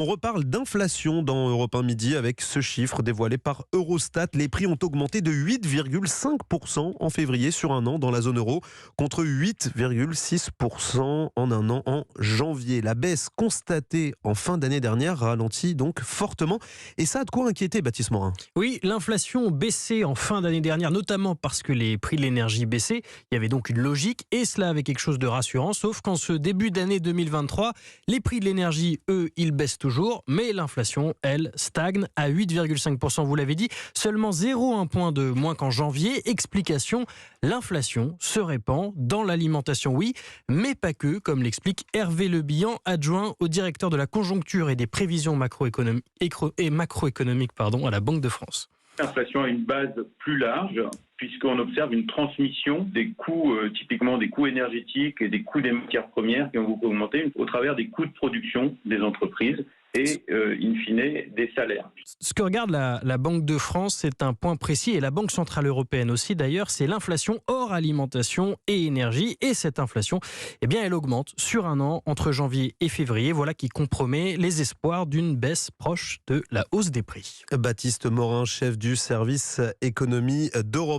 On reparle d'inflation dans Europe 1 Midi avec ce chiffre dévoilé par Eurostat. Les prix ont augmenté de 8,5% en février sur un an dans la zone euro, contre 8,6% en un an en janvier. La baisse constatée en fin d'année dernière ralentit donc fortement. Et ça a de quoi inquiéter, Baptiste Morin. Oui, l'inflation baissait en fin d'année dernière, notamment parce que les prix de l'énergie baissaient. Il y avait donc une logique et cela avait quelque chose de rassurant, sauf qu'en ce début d'année 2023, les prix de l'énergie, eux, ils baissent toujours, mais l'inflation, elle, stagne à 8,5%, vous l'avez dit, seulement 0,1 point de moins qu'en janvier. Explication, l'inflation se répand dans l'alimentation, oui, mais pas que, comme l'explique Hervé Le Bihan, adjoint au directeur de la conjoncture et des prévisions macroéconomiques à la Banque de France. L'inflation a une base plus large puisqu'on observe une transmission des coûts, typiquement des coûts énergétiques et des coûts des matières premières qui ont beaucoup augmenté au travers des coûts de production des entreprises et, in fine, des salaires. Ce que regarde la Banque de France, c'est un point précis, et la Banque Centrale Européenne aussi d'ailleurs, c'est l'inflation hors alimentation et énergie. Et cette inflation, eh bien, elle augmente sur un an entre janvier et février. Voilà qui compromet les espoirs d'une baisse proche de la hausse des prix. Baptiste Morin, chef du service économie d'Europe